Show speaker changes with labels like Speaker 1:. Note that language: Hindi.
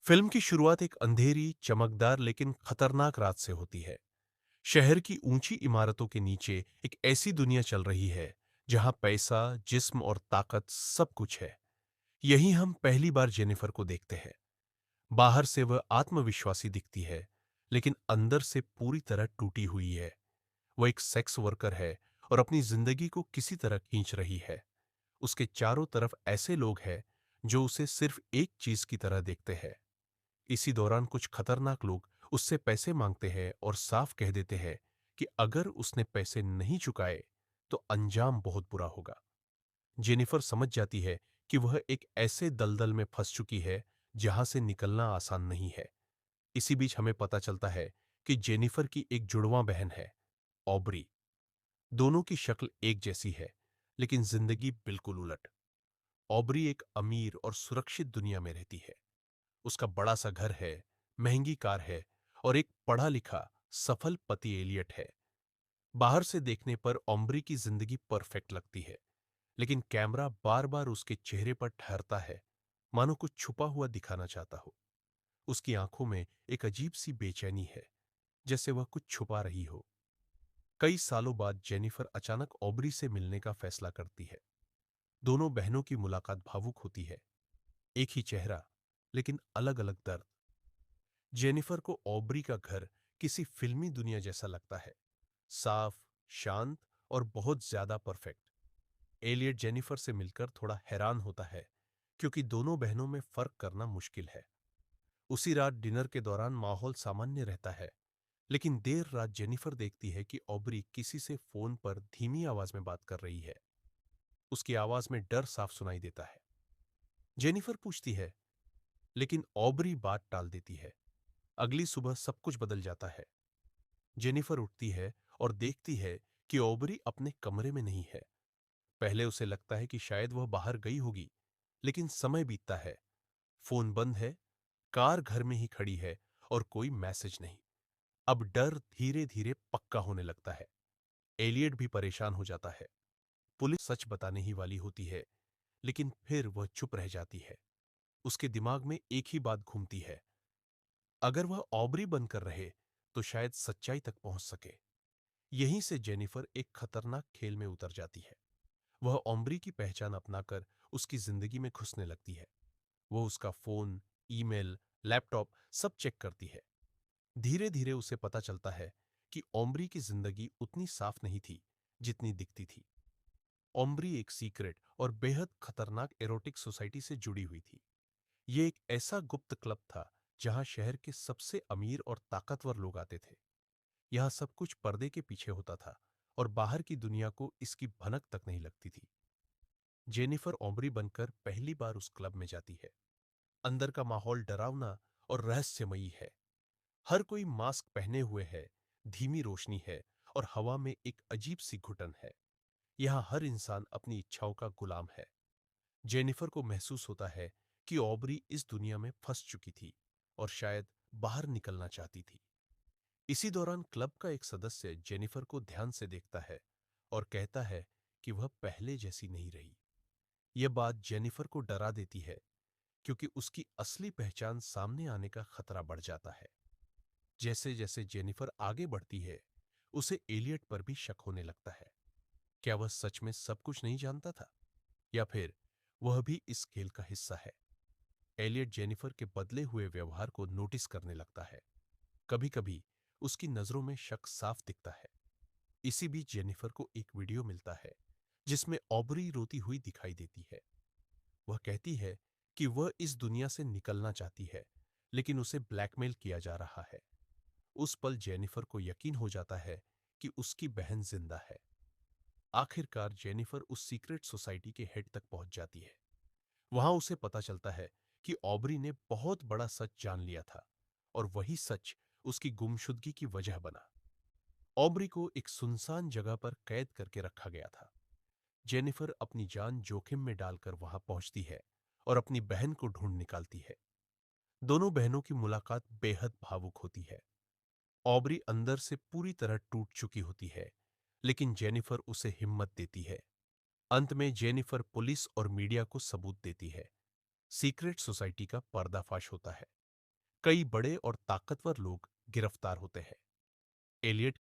Speaker 1: फिल्म की शुरुआत एक अंधेरी, चमकदार लेकिन खतरनाक रात से होती है। शहर की ऊंची इमारतों के नीचे एक ऐसी दुनिया चल रही है जहां पैसा, जिस्म और ताकत सब कुछ है। यही हम पहली बार जेनिफर को देखते हैं। बाहर से वह आत्मविश्वासी दिखती है, लेकिन अंदर से पूरी तरह टूटी हुई है। वह एक सेक्स वर्कर है और अपनी जिंदगी को किसी तरह खींच रही है। उसके चारों तरफ ऐसे लोग हैं जो उसे सिर्फ एक चीज की तरह देखते हैं। इसी दौरान कुछ खतरनाक लोग उससे पैसे मांगते हैं और साफ कह देते हैं कि अगर उसने पैसे नहीं चुकाए तो अंजाम बहुत बुरा होगा। जेनिफर समझ जाती है कि वह एक ऐसे दलदल में फंस चुकी है जहां से निकलना आसान नहीं है। इसी बीच हमें पता चलता है कि जेनिफर की एक जुड़वां बहन है, ऑब्री। दोनों की शक्ल एक जैसी है, लेकिन जिंदगी बिल्कुल उलट। ऑब्री एक अमीर और सुरक्षित दुनिया में रहती है। उसका बड़ा सा घर है, महंगी कार है और एक पढ़ा लिखा सफल पति एलियट है। बाहर से देखने पर ऑम्ब्री की जिंदगी परफेक्ट लगती है, लेकिन कैमरा बार बार उसके चेहरे पर ठहरता है, मानो कुछ छुपा हुआ दिखाना चाहता हो। उसकी आंखों में एक अजीब सी बेचैनी है, जैसे वह कुछ छुपा रही हो। कई सालों बाद जेनिफर अचानक ऑब्री से मिलने का फैसला करती है। दोनों बहनों की मुलाकात भावुक होती है। एक ही चेहरा, लेकिन अलग अलग दर्द। जेनिफर को ऑब्री का घर किसी फिल्मी दुनिया जैसा लगता है, साफ, शांत और बहुत ज्यादा परफेक्ट। एलियट जेनिफर से मिलकर थोड़ा हैरान होता है, क्योंकि दोनों बहनों में फर्क करना मुश्किल है। उसी रात डिनर के दौरान माहौल सामान्य रहता है, लेकिन देर रात जेनिफर देखती है कि ऑब्री किसी से फोन पर धीमी आवाज में बात कर रही है। उसकी आवाज में डर साफ सुनाई देता है। जेनिफर पूछती है, लेकिन ऑब्री बात टाल देती है। अगली सुबह सब कुछ बदल जाता है। जेनिफर उठती है और देखती है कि ऑब्री अपने कमरे में नहीं है। पहले उसे लगता है कि शायद वह बाहर गई होगी, लेकिन समय बीतता है। फोन बंद है, कार घर में ही खड़ी है और कोई मैसेज नहीं। अब डर धीरे धीरे पक्का होने लगता है। एलियट भी परेशान हो जाता है। पुलिस सच बताने ही वाली होती है, लेकिन फिर वह चुप रह जाती है। उसके दिमाग में एक ही बात घूमती है, अगर वह ऑब्री बनकर रहे तो शायद सच्चाई तक पहुंच सके। यहीं से जेनिफर एक खतरनाक खेल में उतर जाती है। वह ऑम्ब्री की पहचान अपनाकर उसकी जिंदगी में घुसने लगती है। वो उसका फोन, ईमेल, लैपटॉप सब चेक करती है। धीरे धीरे उसे पता चलता है कि ऑम्ब्री की जिंदगी उतनी साफ नहीं थी जितनी दिखती थी। ऑम्ब्री एक सीक्रेट और बेहद खतरनाक एरोटिक सोसाइटी से जुड़ी हुई थी। ये एक ऐसा गुप्त क्लब था जहां शहर के सबसे अमीर और ताकतवर लोग आते थे। यहां सब कुछ पर्दे के पीछे होता था और बाहर की दुनिया को इसकी भनक तक नहीं लगती थी। जेनिफर ऑम्ब्री बनकर पहली बार उस क्लब में जाती है। अंदर का माहौल डरावना और रहस्यमयी है। हर कोई मास्क पहने हुए है, धीमी रोशनी है और हवा में एक अजीब सी घुटन है। यहाँ हर इंसान अपनी इच्छाओं का गुलाम है। जेनिफर को महसूस होता है कि ऑब्री इस दुनिया में फंस चुकी थी और शायद बाहर निकलना चाहती थी। इसी दौरान क्लब का एक सदस्य जेनिफर को ध्यान से देखता है और कहता है कि वह पहले जैसी नहीं रही। यह बात जेनिफर को डरा देती है, क्योंकि उसकी असली पहचान सामने आने का खतरा बढ़ जाता है। जैसे जैसे जेनिफर आगे बढ़ती है, उसे एलियट पर भी शक होने लगता है। क्या वह सच में सब कुछ नहीं जानता था, या फिर वह भी इस खेल का हिस्सा है? एलियट जेनिफर के बदले हुए व्यवहार को नोटिस करने लगता है। कभी कभी उसकी नजरों में शक साफ दिखता है। इसी बीच जेनिफर को एक वीडियो मिलता है जिसमें ऑब्री रोती हुई दिखाई देती है। वह कहती है कि वह इस दुनिया से निकलना चाहती है, लेकिन उसे ब्लैकमेल किया जा रहा है। उस पल जेनिफर को यकीन हो जाता है कि उसकी बहन जिंदा है। आखिरकार जेनिफर उस सीक्रेट सोसाइटी के हेड तक पहुंच जाती है। वहां उसे पता चलता है कि ऑब्री ने बहुत बड़ा सच जान लिया था, और वही सच उसकी गुमशुदगी की वजह बना। ऑब्री को एक सुनसान जगह पर कैद करके रखा गया था। जेनिफर अपनी जान जोखिम में डालकर वहां पहुंचती है और अपनी बहन को ढूंढ निकालती है। दोनों बहनों की मुलाकात बेहद भावुक होती है। ऑब्री अंदर से पूरी तरह टूट चुकी होती है, लेकिन जेनिफर उसे हिम्मत देती है। अंत में जेनिफर पुलिस और मीडिया को सबूत देती है। सीक्रेट सोसाइटी का पर्दाफाश होता है। कई बड़े और ताकतवर लोग गिरफ्तार होते हैं। एलियट